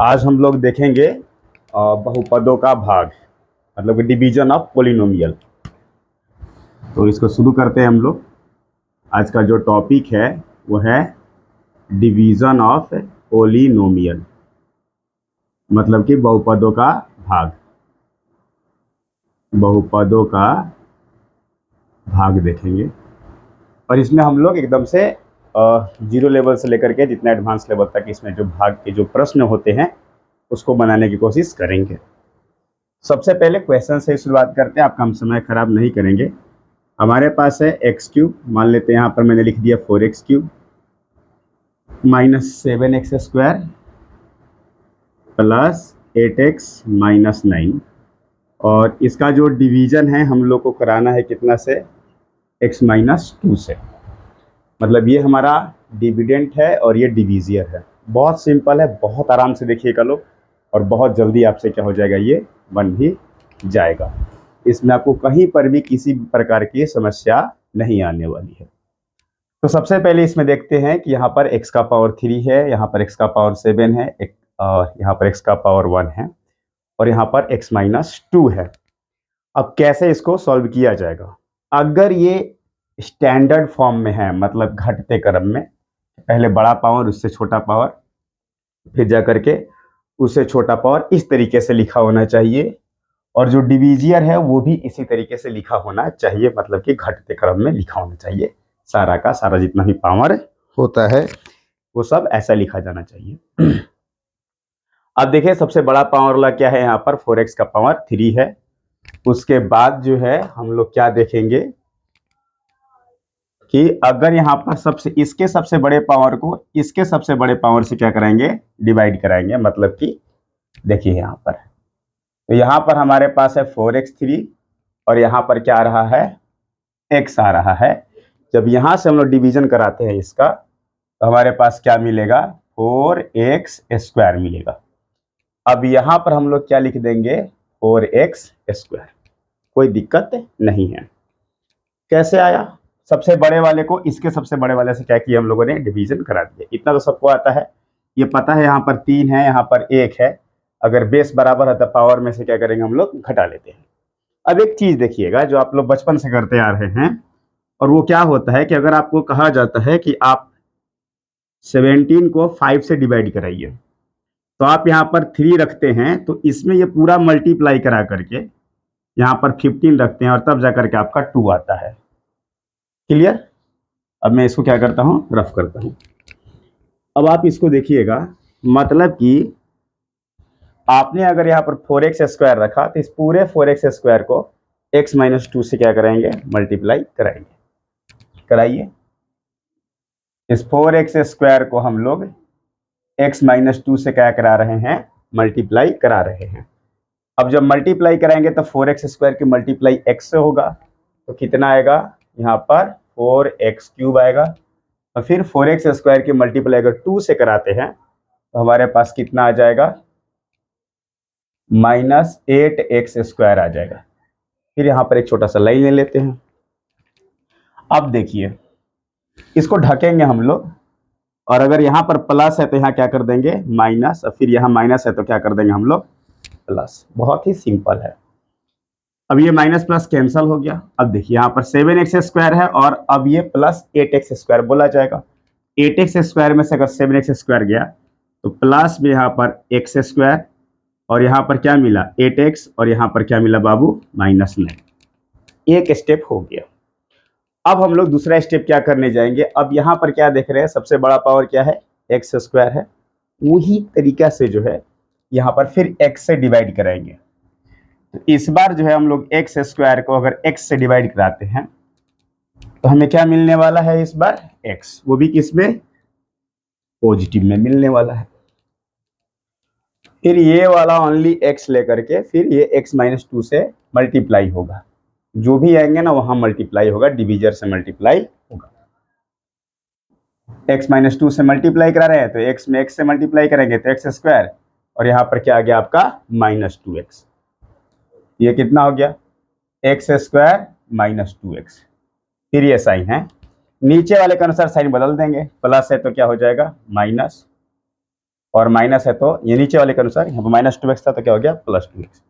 आज हम लोग देखेंगे बहुपदों का भाग, मतलब डिवीजन ऑफ पोलिनोमियल। तो इसको शुरू करते हैं हम लोग। आज का जो टॉपिक है वो है डिवीजन ऑफ पोलिनोमियल, मतलब कि बहुपदों का भाग। बहुपदों का भाग देखेंगे और इसमें हम लोग एकदम से जीरो लेवल से लेकर के जितना एडवांस लेवल तक इसमें जो भाग के जो प्रश्न होते हैं उसको बनाने की कोशिश करेंगे। सबसे पहले क्वेश्चन से शुरुआत करते हैं, आपका हम समय खराब नहीं करेंगे। हमारे पास है एक्स क्यूब, मान लेते हैं यहाँ पर मैंने लिख दिया 4x cube minus 7x square plus 8x minus 9। और इसका जो डिवीजन है हम लोग को कराना है कितना से, x माइनस 2 से। मतलब ये हमारा डिविडेंट है और ये डिवीजियर है। बहुत सिंपल है, बहुत आराम से देखिएगा लोग, और बहुत जल्दी आपसे क्या हो जाएगा, ये बन भी जाएगा। इसमें आपको कहीं पर भी किसी प्रकार की समस्या नहीं आने वाली है। तो सबसे पहले इसमें देखते हैं कि यहाँ पर x का पावर 3 है, यहाँ पर x का पावर 7 है, यहाँ पर x का पावर 1 है और यहाँ पर x माइनस 2 है। अब कैसे इसको सॉल्व किया जाएगा? अगर ये स्टैंडर्ड फॉर्म में है, मतलब घटते क्रम में, पहले बड़ा पावर उससे छोटा पावर फिर जा करके उससे छोटा पावर, इस तरीके से लिखा होना चाहिए। और जो डिवीजियर है वो भी इसी तरीके से लिखा होना चाहिए, मतलब कि घटते क्रम में लिखा होना चाहिए। सारा का सारा जितना भी पावर होता है वो सब ऐसा लिखा जाना चाहिए। अब देखिए सबसे बड़ा पावर वाला क्या है, यहाँ पर 4x का पावर 3 है। उसके बाद जो है हम लोग क्या देखेंगे कि अगर यहाँ पर इसके सबसे बड़े पावर को इसके सबसे बड़े पावर से क्या कराएंगे, डिवाइड कराएंगे। मतलब कि देखिए यहाँ पर, तो यहाँ पर हमारे पास है 4x3 और यहाँ पर क्या आ रहा है, x आ रहा है। जब यहाँ से हम लोग डिवीजन कराते हैं इसका, तो हमारे पास क्या मिलेगा, 4x स्क्वायर मिलेगा। अब यहाँ पर हम लोग क्या लिख देंगे, 4x स्क्वायर। कोई दिक्कत नहीं है। कैसे आया, सबसे बड़े वाले को इसके सबसे बड़े वाले से क्या किया, हम लोगों ने डिवीजन करा दिया। इतना तो सबको आता है, ये पता है यहाँ पर 3 है, यहाँ पर 1 है। अगर बेस बराबर है तो पावर में से क्या करेंगे, हम लोग घटा लेते हैं। अब एक चीज देखिएगा जो आप लोग बचपन से करते आ रहे हैं, और वो क्या होता है कि अगर आपको कहा जाता है कि आप 17 को 5 से डिवाइड कराइए, तो आप यहाँ पर 3 रखते हैं, तो इसमें ये पूरा मल्टीप्लाई करा करके यहाँ पर 15 रखते हैं और तब जाकर के आपका 2 आता है। क्लियर? अब मैं इसको क्या करता हूँ, रफ करता हूँ। अब आप इसको देखिएगा, मतलब कि आपने अगर यहाँ पर 4x स्क्वायर रखा, तो इस पूरे 4x स्क्वायर को x माइनस 2 से क्या कराएंगे, मल्टीप्लाई कराएंगे। कराइए, इस 4x स्क्वायर को हम लोग x माइनस 2 से क्या करा रहे हैं, मल्टीप्लाई करा रहे हैं। अब जब मल्टीप्लाई कराएंगे तो 4x स्क्वायर की मल्टीप्लाई x से होगा, तो कितना आएगा, यहाँ पर 4x क्यूब आएगा। और फिर 4x स्क्वायर की मल्टीप्लाई अगर 2 से कराते हैं तो हमारे पास कितना आ जाएगा, माइनस 8x स्क्वायर आ जाएगा। फिर यहाँ पर एक छोटा सा लाइन ले लेते हैं। अब देखिए इसको ढकेंगे हम लोग, और अगर यहाँ पर प्लस है तो यहाँ क्या कर देंगे, माइनस, और फिर यहाँ माइनस है तो क्या कर देंगे हम लोग, प्लस। बहुत ही सिंपल है। अब ये माइनस प्लस कैंसल हो गया। अब देखिए यहाँ पर 7x स्क्वायर है और अब ये प्लस 8x स्क्वायर बोला जाएगा। 8x स्क्वायर में से अगर 7x स्क्वायर गया तो प्लस में यहाँ पर x स्क्वायर, और यहाँ पर क्या मिला 8x, और यहाँ पर क्या मिला बाबू, माइनस 9। एक स्टेप हो गया। अब हम लोग दूसरा स्टेप क्या करने जाएंगे। अब यहाँ पर क्या देख रहे हैं, सबसे बड़ा पावर क्या है, एक्स स्क्वायर है। वही तरीका से जो है यहाँ पर फिर एक्स से डिवाइड कराएंगे। तो इस बार जो है हम लोग एक्स स्क्वायर को अगर एक्स से डिवाइड कराते हैं तो हमें क्या मिलने वाला है इस बार, एक्स, वो भी किस में, पॉजिटिव में मिलने वाला है। फिर ये वाला ओनली एक्स लेकर के फिर ये एक्स माइनस 2 से मल्टीप्लाई होगा। जो भी आएंगे ना वहां मल्टीप्लाई होगा, डिवीजर से मल्टीप्लाई होगा। एक्स माइनस 2 से मल्टीप्लाई करा रहे हैं तो एक्स में एक्स से मल्टीप्लाई करेंगे तो एक्स स्क्वायर, और यहाँ पर क्या आ गया आपका, माइनस 2x। ये कितना हो गया, एक्स स्क्वायर माइनस 2x। फिर ये साइन है, नीचे वाले के अनुसार साइन बदल देंगे, प्लस है तो क्या हो जाएगा, माइनस, और माइनस है तो ये नीचे वाले के अनुसार, यहाँ पर -2x था तो क्या हो गया +2x।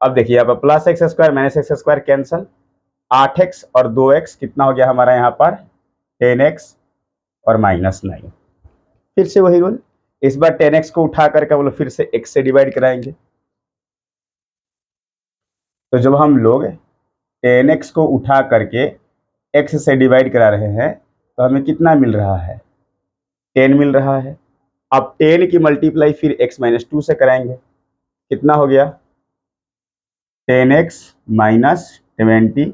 अब देखिए यहाँ पर +x² -x² कैंसल, 8x और 2x कितना हो गया हमारा यहाँ पर 10x और -9। फिर से वही रूल, इस बार 10x को उठा करके बोलो फिर से x से डिवाइड कराएंगे। तो जब हम लोग 10x को उठा करके x से डिवाइड करा रहे हैं तो हमें कितना मिल रहा है 10 मिल रहा है। अब 10 की मल्टीप्लाई फिर x-2 से कराएंगे, कितना हो गया 10x - 20,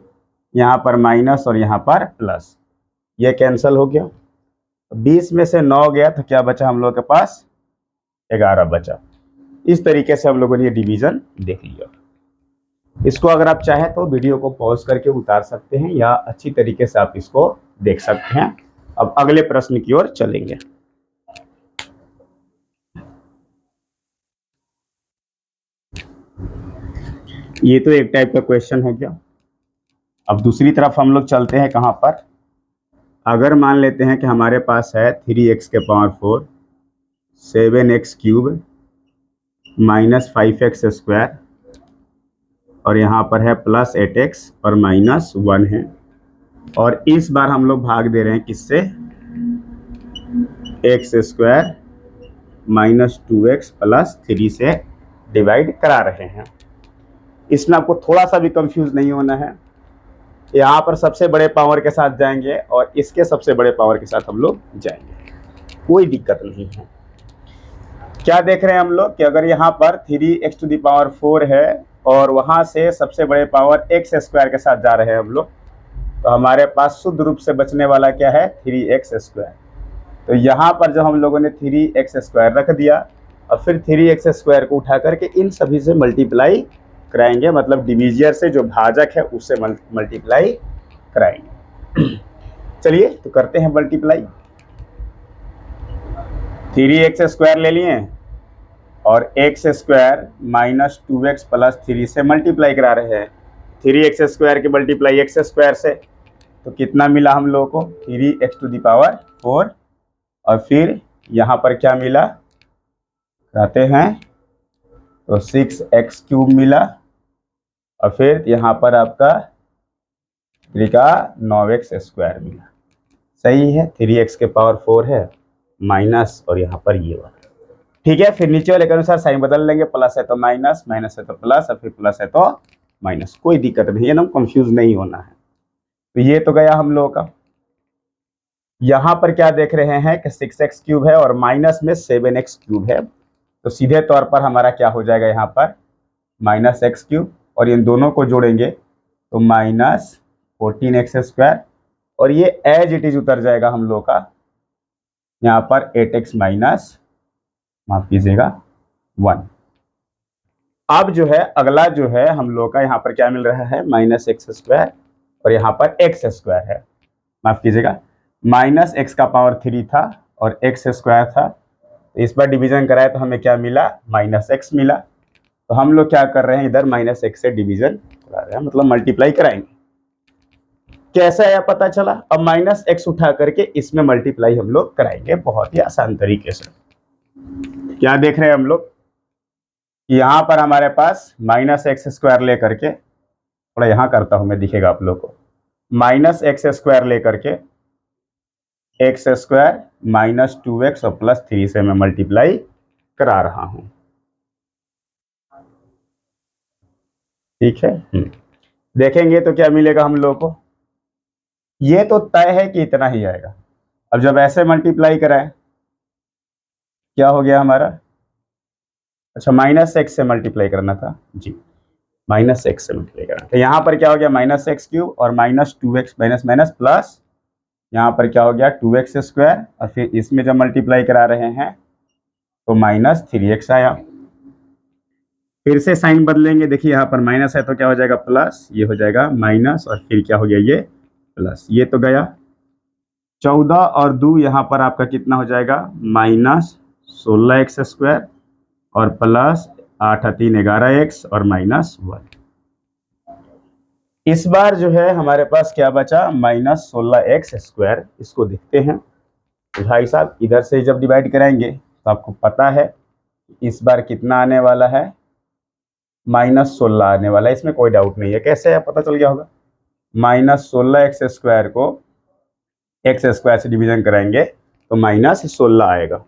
यहाँ पर माइनस और यहाँ पर प्लस, ये कैंसल हो गया। 20 में से 9 गया तो क्या बचा हम लोग के पास 11 बचा। इस तरीके से हम लोगों ने ये डिवीजन देख लिया। इसको अगर आप चाहें तो वीडियो को पॉज करके उतार सकते हैं या अच्छी तरीके से आप इसको देख सकते हैं। अब अगले प्रश्न की ओर चलेंगे। ये तो एक टाइप का क्वेश्चन हो गया। अब दूसरी तरफ हम लोग चलते हैं कहाँ पर, अगर मान लेते हैं कि हमारे पास है 3x⁴ 7x³ -5x² और यहाँ पर है +8x और -1 है, और इस बार हम लोग भाग दे रहे हैं किससे x² -2x + 3 से डिवाइड करा रहे हैं। इसमें आपको थोड़ा सा भी कंफ्यूज नहीं होना है। यहाँ पर सबसे बड़े पावर के साथ जाएंगे और इसके सबसे बड़े पावर के साथ हम लोग जाएंगे, कोई दिक्कत नहीं है। क्या देख रहे हैं हम लोग कि अगर यहाँ पर 3x⁴ है और वहाँ से सबसे बड़े पावर x² के साथ जा रहे हैं हम लोग, तो हमारे पास शुद्ध रूप से बचने वाला क्या है 3x²। तो यहाँ पर जब हम लोगों ने 3x² रख दिया और फिर 3x² को उठा करके इन सभी से मल्टीप्लाई कराएंगे, मतलब डिवीजर से जो भाजक है उससे मल्टीप्लाई कराएंगे। चलिए तो करते हैं मल्टीप्लाई। 3x² ले लिए और x² -2x + 3 से मल्टीप्लाई करा रहे हैं। 3x² की मल्टीप्लाई x² से, तो कितना मिला हम लोगों को 3x⁴ और फिर यहाँ पर क्या मिला कहते हैं तो 6x³ मिला, और फिर यहाँ पर आपका 3 का 9x² मिला। सही है, 3x⁴ है माइनस और यहाँ पर ये वाला, ठीक है। फिर नीचे वाले के अनुसार साइन बदल लेंगे, प्लस है तो माइनस, माइनस है तो प्लस और फिर प्लस है तो माइनस, कोई दिक्कत नहीं है ना, कंफ्यूज नहीं होना है। तो ये तो गया हम लोगों का। यहाँ पर क्या देख रहे हैं कि 6x³ है और माइनस में 7x³ है, तो सीधे तौर पर हमारा क्या हो जाएगा यहाँ पर -x³ और इन दोनों को जोड़ेंगे तो -14x² और ये एज इट इज उतर जाएगा हम लोग का यहाँ पर 8x माफ कीजिएगा 1। अब जो है अगला जो है हम लोग का यहाँ पर क्या मिल रहा है -x² और यहाँ पर x² है, माफ कीजिएगा -x का पावर 3 था और x² था, तो इस बार डिवीजन कराए तो हमें क्या मिला -x मिला। तो हम लोग क्या कर रहे हैं इधर -x से डिवीजन करा रहे हैं, मतलब मल्टीप्लाई कराएंगे। कैसे आया पता चला, अब -x उठा करके इसमें मल्टीप्लाई हम लोग कराएंगे बहुत ही आसान तरीके से। क्या देख रहे हैं हम लोग, यहाँ पर हमारे पास -x² लेकर के, थोड़ा यहाँ करता हूं मैं दिखेगा आप लोग को, -x² लेकर के x² -2x और +3 से मैं मल्टीप्लाई करा रहा हूं, ठीक है। देखेंगे तो क्या मिलेगा हम लोग को, ये तो तय है कि इतना ही आएगा। अब जब ऐसे मल्टीप्लाई कराएं क्या हो गया हमारा, अच्छा -x से मल्टीप्लाई करना था जी, -x से मल्टीप्लाई करना, तो यहाँ पर क्या हो गया -x³ और -2x माइनस प्लस, यहाँ पर क्या हो गया 2x² और फिर इसमें जब मल्टीप्लाई करा रहे हैं तो -3x आया। फिर से साइन बदलेंगे, देखिए यहाँ पर माइनस है तो क्या हो जाएगा प्लस, ये हो जाएगा माइनस और फिर क्या हो गया ये प्लस, ये तो गया 14 और 2 यहाँ पर आपका कितना हो जाएगा -16x² और प्लस 8 3 11x और -1। इस बार जो है हमारे पास क्या बचा -16x²। इसको देखते हैं तो भाई साहब इधर से जब डिवाइड कराएंगे तो आपको पता है इस बार कितना आने वाला है, -16 आने वाला है, इसमें कोई डाउट नहीं है। कैसे है पता चल गया होगा। -16x² को x² से डिवीजन कराएंगे तो -16 आएगा।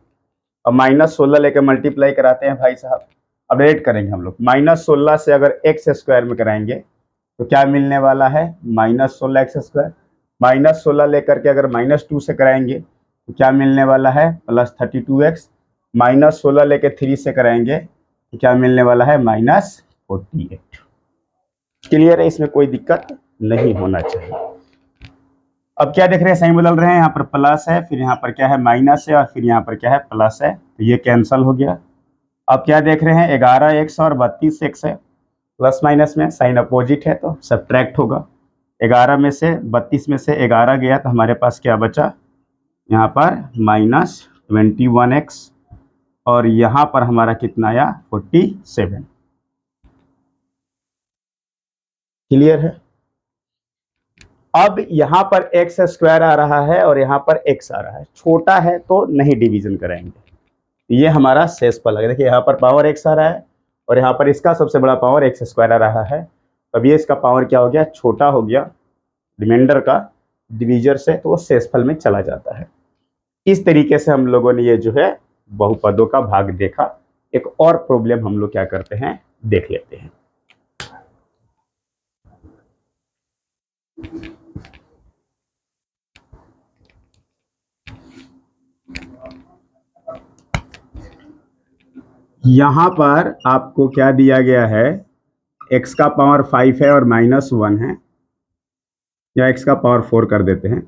अब -16 लेकर मल्टीप्लाई कराते हैं भाई साहब, अब ऐड करेंगे हम लोग। -16 से अगर x² में कराएंगे तो क्या मिलने वाला है, -16x²। -16 लेकर के अगर -2 से कराएंगे तो क्या मिलने वाला है, +32x। -16 लेके 3 से कराएंगे तो क्या मिलने वाला है, -48। क्लियर है, इसमें कोई दिक्कत नहीं होना चाहिए। अब क्या देख रहे हैं, साइन बदल रहे हैं, यहाँ पर प्लस है, फिर यहाँ पर क्या है, माइनस है, और फिर यहाँ पर क्या है, प्लस है, तो ये कैंसल हो गया। अब क्या देख रहे हैं, 11x और 32x है, प्लस माइनस में साइन अपोजिट है तो सब्ट्रैक्ट होगा। 11 में से 32 में से 11 गया तो हमारे पास क्या बचा, यहाँ पर -21x, और यहाँ पर हमारा कितना आया, 47। क्लियर है। अब यहाँ पर x² आ रहा है और यहाँ पर x आ रहा है, छोटा है तो नहीं डिवीजन कराएंगे। ये हमारा शेषफल है। देखिए यहाँ पर पावर x आ रहा है और यहाँ पर इसका सबसे बड़ा पावर x² आ रहा है। अब ये इसका पावर क्या हो गया, छोटा हो गया रिमाइंडर का डिवीजर से, तो वो शेषफल में चला जाता है। इस तरीके से हम लोगों ने ये जो है बहुपदों का भाग देखा। एक और प्रॉब्लम हम लोग क्या करते हैं, देख लेते हैं। यहाँ पर आपको क्या दिया गया है, x का पावर 5 है और -1 है, या x का पावर 4 कर देते हैं,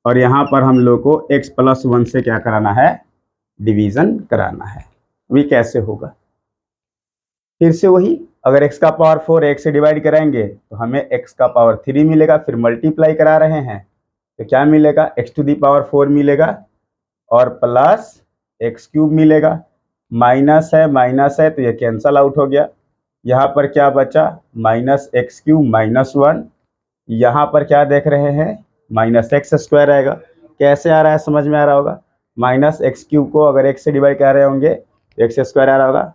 और यहाँ पर हम लोग को x + 1 से क्या कराना है, डिवीजन कराना है। अभी कैसे होगा, फिर से वही, अगर x का पावर 4 1 से डिवाइड कराएंगे तो हमें x का पावर 3 मिलेगा, फिर मल्टीप्लाई करा रहे हैं तो क्या मिलेगा, x⁴ मिलेगा और प्लस x³ मिलेगा। माइनस है तो ये कैंसल आउट हो गया। यहाँ पर क्या बचा, -x³ -1। यहाँ पर क्या देख रहे हैं, -x² आएगा। कैसे आ रहा है समझ में आ रहा होगा। -x³ को अगर x से डिवाइड कर रहे होंगे तो x² आ रहा होगा।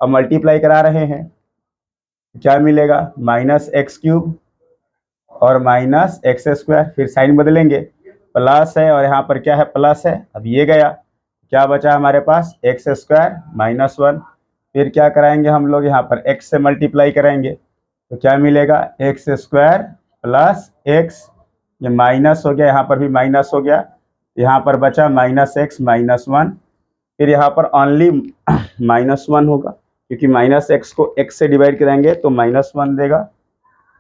अब मल्टीप्लाई करा रहे हैं क्या मिलेगा, -x³ और -x², फिर साइन बदलेंगे, प्लस है और यहाँ पर क्या है, प्लस है। अब ये गया, क्या बचा हमारे पास, x² -1। फिर क्या कराएंगे हम लोग, यहाँ पर x से मल्टीप्लाई करेंगे तो क्या मिलेगा, x² + x, ये माइनस हो गया, यहाँ पर भी माइनस हो गया, यहाँ पर बचा -x -1। फिर यहाँ पर ओनली -1 होगा, क्योंकि -x को x से डिवाइड करेंगे तो -1 देगा,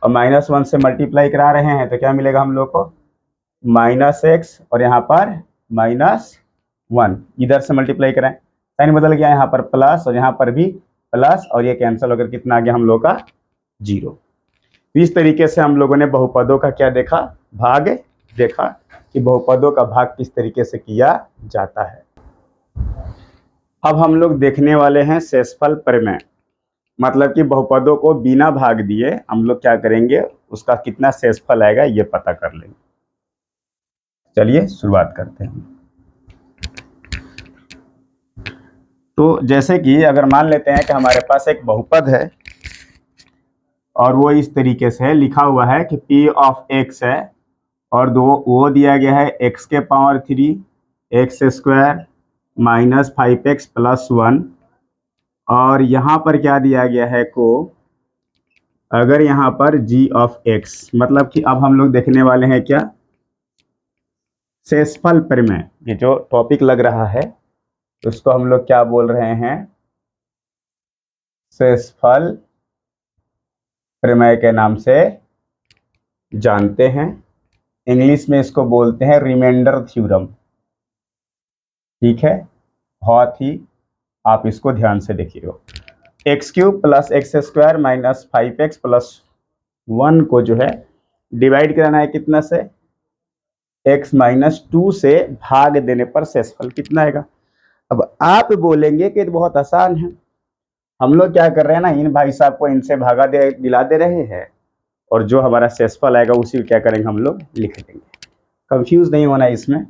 और -1 से मल्टीप्लाई करा रहे हैं तो क्या मिलेगा हम लोग को, -x और यहाँ पर -1। इधर से मल्टीप्लाई करें, साइन बदल गया, यहाँ पर प्लस और यहाँ पर भी प्लस, और ये कैंसिल होकर कितना आ गया हम लोग का, 0। तो इस तरीके से हम लोगों ने बहुपदों का क्या देखा, भाग देखा कि बहुपदों का भाग किस तरीके से किया जाता है। अब हम लोग देखने वाले हैं शेषफल प्रमेय, मतलब कि बहुपदों को बिना भाग दिए हम लोग क्या करेंगे, उसका कितना शेषफल आएगा ये पता कर लेंगे। चलिए शुरुआत करते हैं। तो जैसे कि अगर मान लेते हैं कि हमारे पास एक बहुपद है और वो इस तरीके से लिखा हुआ है कि p ऑफ x है, और वो दिया गया है x के पावर 3 x² -5x + 1, और यहाँ पर क्या दिया गया है को, अगर यहाँ पर g ऑफ x, मतलब कि अब हम लोग देखने वाले हैं क्या, शेषफल प्रमेय। ये जो टॉपिक लग रहा है उसको हम लोग क्या बोल रहे हैं, शेषफल प्रमेय के नाम से जानते हैं। इंग्लिश में इसको बोलते हैं रिमाइंडर थ्योरम। ठीक है, बहुत ही आप इसको ध्यान से देखिएगा। x³ + x² -5x + 1 को जो है डिवाइड कराना है कितना से, x - 2 से भाग देने पर शेषफल कितना आएगा। अब आप बोलेंगे कि बहुत आसान है, हम लोग क्या कर रहे हैं ना, इन भाई साहब को इनसे भागा दिला दे रहे हैं, और जो हमारा शेषफल आएगा उसी को क्या करेंगे हम लोग लिख देंगे। कंफ्यूज नहीं होना इसमें,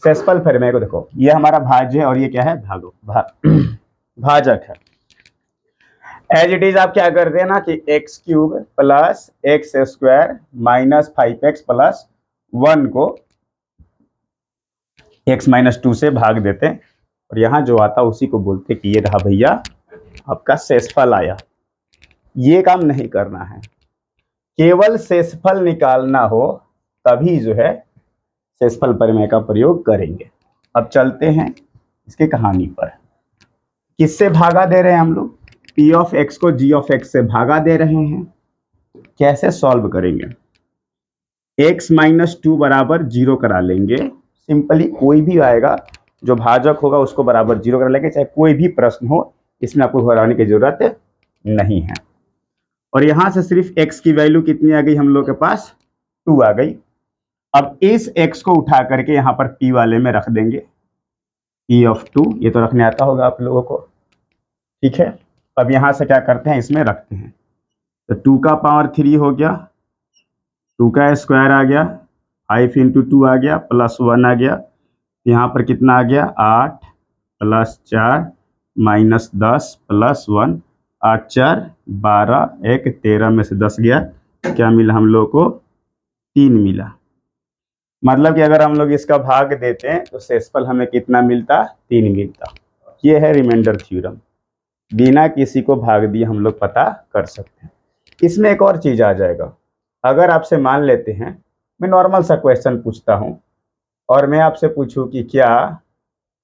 शेषफल प्रमेय को देखो, ये हमारा भाज्य है और ये क्या है, भाजक है। एज इट इज आप क्या करते हैं ना कि x cube plus x square minus 5x plus 1 को x माइनस 2 से भाग देते हैं और यहाँ जो आता उसी को बोलते कि ये रहा भैया आपका शेषफल आया। ये काम नहीं करना है, केवल शेषफल निकालना हो तभी जो है शेषफल प्रमेय का प्रयोग करेंगे। अब चलते हैं इसके कहानी पर। किससे भागा दे रहे हैं हम लोग, p ऑफ x को g ऑफ x से भागा दे रहे हैं। कैसे सॉल्व करेंगे, x माइनस 2 बराबर 0 करा लेंगे। सिंपली कोई भी आएगा जो भाजक होगा उसको बराबर 0 करा लेंगे, चाहे कोई भी प्रश्न हो, इसमें आपको घबराने की जरूरत नहीं है। और यहां से सिर्फ x की वैल्यू कितनी आ गई हम लोग के पास, 2 आ गई। अब इस x को उठा करके यहाँ पर p वाले में रख देंगे, p ऑफ 2, ये तो रखने आता होगा आप लोगों को, ठीक है। अब यहां से क्या करते हैं, इसमें रखते हैं, तो 2 का पावर 3 हो गया, 2 का स्क्वायर आ गया, 5 इंटू 2 आ गया, प्लस 1 आ गया, यहाँ पर कितना आ गया 8 प्लस 4 माइनस 10 प्लस 1, 8 4 12, 1 13 में से 10 गया, क्या मिला हम लोग को, 3 मिला। मतलब कि अगर हम लोग इसका भाग देते हैं तो शेषफल हमें कितना मिलता, 3 मिलता। ये है रिमाइंडर थ्योरम, बिना किसी को भाग दिए हम लोग पता कर सकते हैं। इसमें एक और चीज आ जाएगा, अगर आपसे मान लेते हैं मैं नॉर्मल सा क्वेश्चन पूछता हूं और मैं आपसे पूछूं कि क्या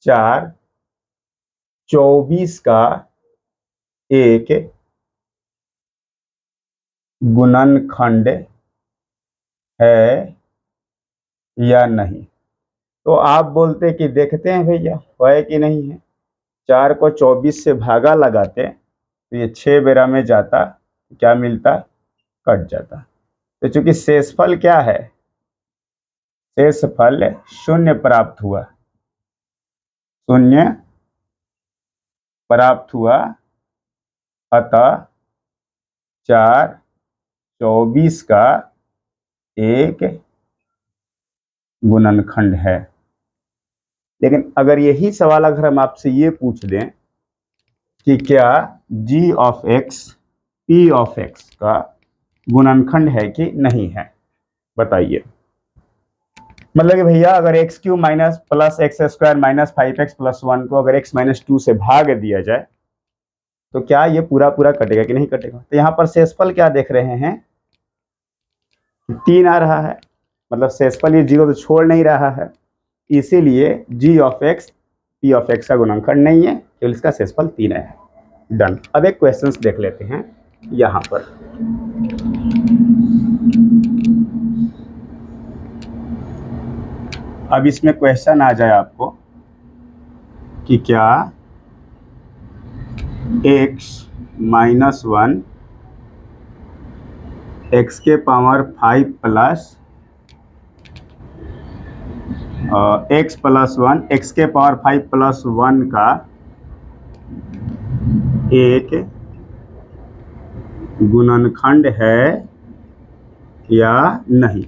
4 24 का एक गुणनखंड है या नहीं, तो आप बोलते कि देखते हैं भैया है कि नहीं है। 4 को 24 से भागा लगाते तो ये 6 बेरा में जाता, क्या मिलता, कट जाता। तो चूंकि शेषफल क्या है, शेषफल 0 प्राप्त हुआ, 0 प्राप्त हुआ, अतः 4 24 का एक गुणनखंड है। लेकिन अगर यही सवाल अगर हम आपसे ये पूछ दें कि क्या g of x p of x का गुणनखंड है कि नहीं है, बताइए। मतलब कि भैया अगर x cube minus plus x square minus 5x plus 1 को अगर x माइनस 2 से भाग दिया जाए तो क्या ये पूरा पूरा कटेगा कि नहीं कटेगा। तो यहाँ पर शेषफल क्या देख रहे हैं, 3 आ रहा है, मतलब शेषफल ये 0 तो छोड़ नहीं रहा है, इसीलिए g of x p of x का गुणनखंड नहीं है, केवल इसका शेषफल 3 है। डन। अब एक क्वेश्चन देख लेते हैं यहाँ पर। अब इसमें क्वेश्चन आ जाए आपको कि क्या x माइनस 1 x के power 5 plus x plus 1 x के पावर 5 प्लस 1 का एक गुणनखंड है या नहीं।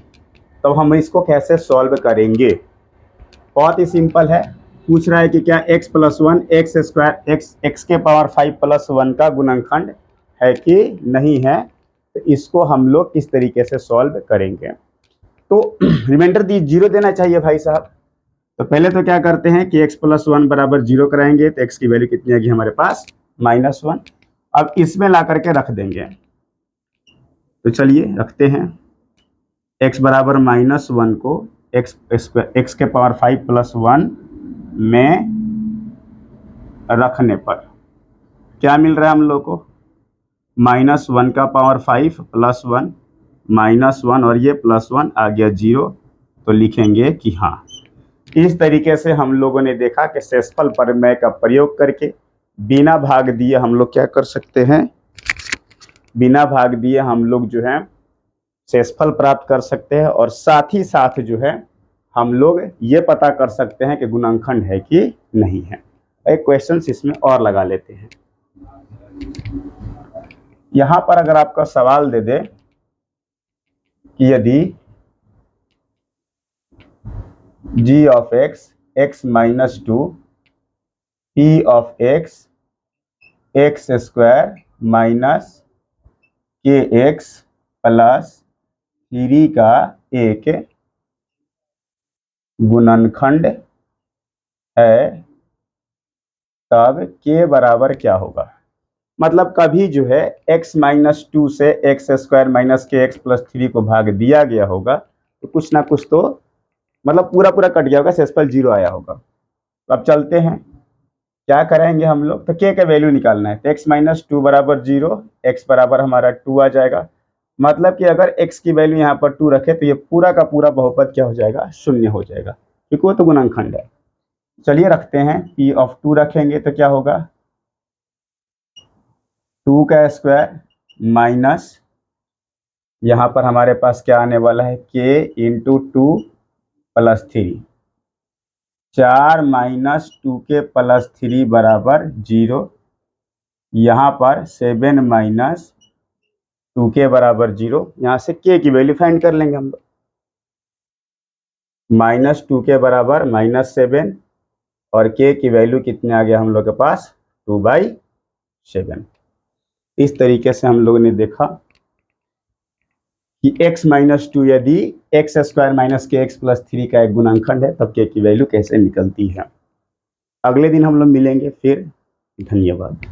तो हम इसको कैसे सॉल्व करेंगे, बहुत ही सिंपल है। पूछ रहा है कि क्या x plus 1 x square x के पावर 5 प्लस 1 का गुणनखंड है कि नहीं है। तो इसको हम लोग किस तरीके से सॉल्व करेंगे, तो रिमाइंडर 0 देना चाहिए भाई साहब। तो पहले तो क्या करते हैं कि x प्लस 1 बराबर 0 कराएंगे, तो x की वैल्यू कितनी आएगी हमारे पास, -1। अब इसमें ला करके रख देंगे, तो चलिए रखते हैं। x बराबर -1 को x के पावर 5 प्लस 1 में रखने पर क्या मिल रहा है हम लोग को, -1 का पावर 5 प्लस 1 -1 और ये +1 आ गया 0। तो लिखेंगे कि हाँ, इस तरीके से हम लोगों ने देखा कि शेषफल प्रमेय का प्रयोग करके बिना भाग दिए हम लोग क्या कर सकते हैं, बिना भाग दिए हम लोग जो है शेषफल प्राप्त कर सकते हैं और साथ ही साथ जो है हम लोग ये पता कर सकते हैं कि गुणनखंड है कि नहीं है। एक क्वेश्चन इसमें और लगा लेते हैं। यहां पर अगर आपका सवाल दे दे कि यदि g of x x minus two P of x square minus के एक्स प्लस 3 का एक गुणनखंड है, तब के बराबर क्या होगा। मतलब कभी जो है x माइनस टू से एक्स स्क्वायर माइनस के एक्स प्लस 3 को भाग दिया गया होगा तो कुछ ना कुछ तो मतलब पूरा पूरा कट गया होगा, शेषफल 0 आया होगा। तो अब चलते हैं क्या करेंगे हम लोग, तो k का वैल्यू निकालना है। तो x माइनस टू बराबर 0, x बराबर हमारा 2 आ जाएगा। मतलब कि अगर x की वैल्यू यहाँ पर 2 रखे तो ये पूरा का पूरा बहुपद क्या हो जाएगा, शून्य हो जाएगा, क्योंकि वो तो गुणनखंड है। चलिए रखते हैं, p ऑफ 2 रखेंगे तो क्या होगा, 2 का स्क्वायर माइनस यहाँ पर हमारे पास क्या आने वाला है, k इंटू 2 प्लस 3, 4 माइनस 2 के प्लस 3 बराबर 0। यहाँ पर 7 माइनस 2 के बराबर 0, यहाँ से k की वैल्यू फाइंड कर लेंगे हम लोग। माइनस 2 के बराबर -7 और k की वैल्यू कितने आ गया हम लोग के पास, 2/7। इस तरीके से हम लोगों ने देखा कि x माइनस टू यदि एक्स स्क्वायर माइनस के एक्स प्लस 3 का एक गुणनखंड है तब k की वैल्यू कैसे निकलती है। अगले दिन हम लोग मिलेंगे फिर। धन्यवाद।